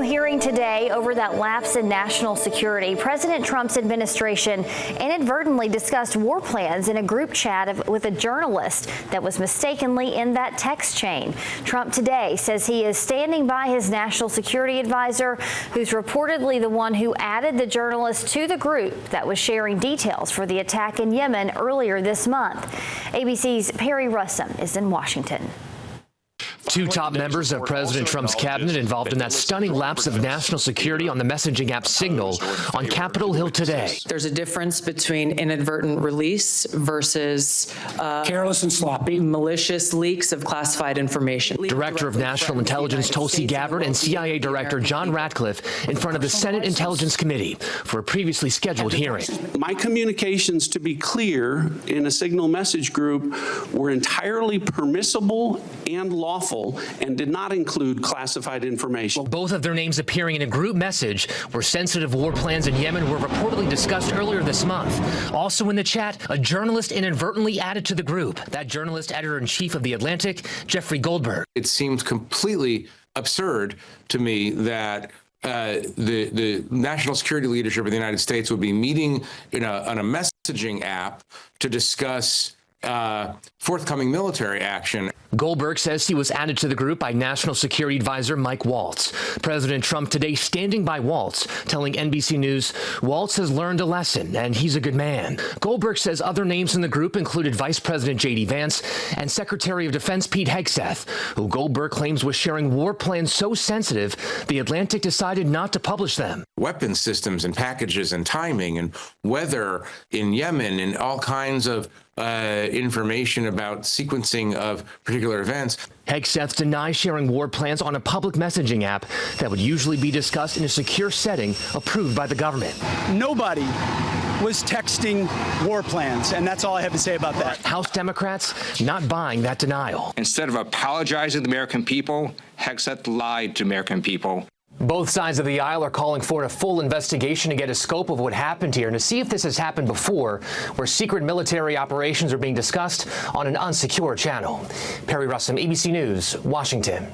new hearing today over that lapse in national security. President Trump's administration inadvertently discussed war plans in a group chat with a journalist that was mistakenly in that text chain. Trump today says he is standing by his national security advisor, who's reportedly the one who added the journalist to the group that was sharing details for the attack in Yemen earlier this month. ABC's Perry Russum is in Washington. Two top members of President Trump's cabinet involved in that stunning lapse of national security on the messaging app Signal on Capitol Hill today. There's a difference between inadvertent release versus careless and sloppy, malicious leaks of classified information. Director of National Intelligence Tulsi Gabbard and CIA Director John Ratcliffe in front of the Senate Intelligence Committee for a previously scheduled hearing. My communications, to be clear, in a Signal message group were entirely permissible and lawful and did not include classified information. Both of their names appearing in a group message where sensitive war plans in Yemen were reportedly discussed earlier this month. Also in the chat, a journalist inadvertently added to the group. That journalist, editor-in-chief of The Atlantic, Jeffrey Goldberg. It seems completely absurd to me that the national security leadership of the United States would be meeting on a messaging app to discuss forthcoming military action. Goldberg says he was added to the group by National Security Advisor Mike Waltz. President Trump today standing by Waltz, telling NBC News Waltz has learned a lesson and he's a good man. Goldberg says other names in the group included Vice President J.D. Vance and Secretary of Defense Pete Hegseth, who Goldberg claims was sharing war plans so sensitive The Atlantic decided not to publish them. Weapon systems and packages and timing and weather in Yemen and all kinds of information about sequencing of particular events. Hegseth denies sharing war plans on a public messaging app that would usually be discussed in a secure setting approved by the government. Nobody was texting war plans, and that's all I have to say about that. House Democrats not buying that denial. Instead of apologizing to the American people, Hegseth lied to American people. Both sides of the aisle are calling for a full investigation to get a scope of what happened here and to see if this has happened before, where secret military operations are being discussed on an unsecure channel. Perry Russum, ABC News, Washington.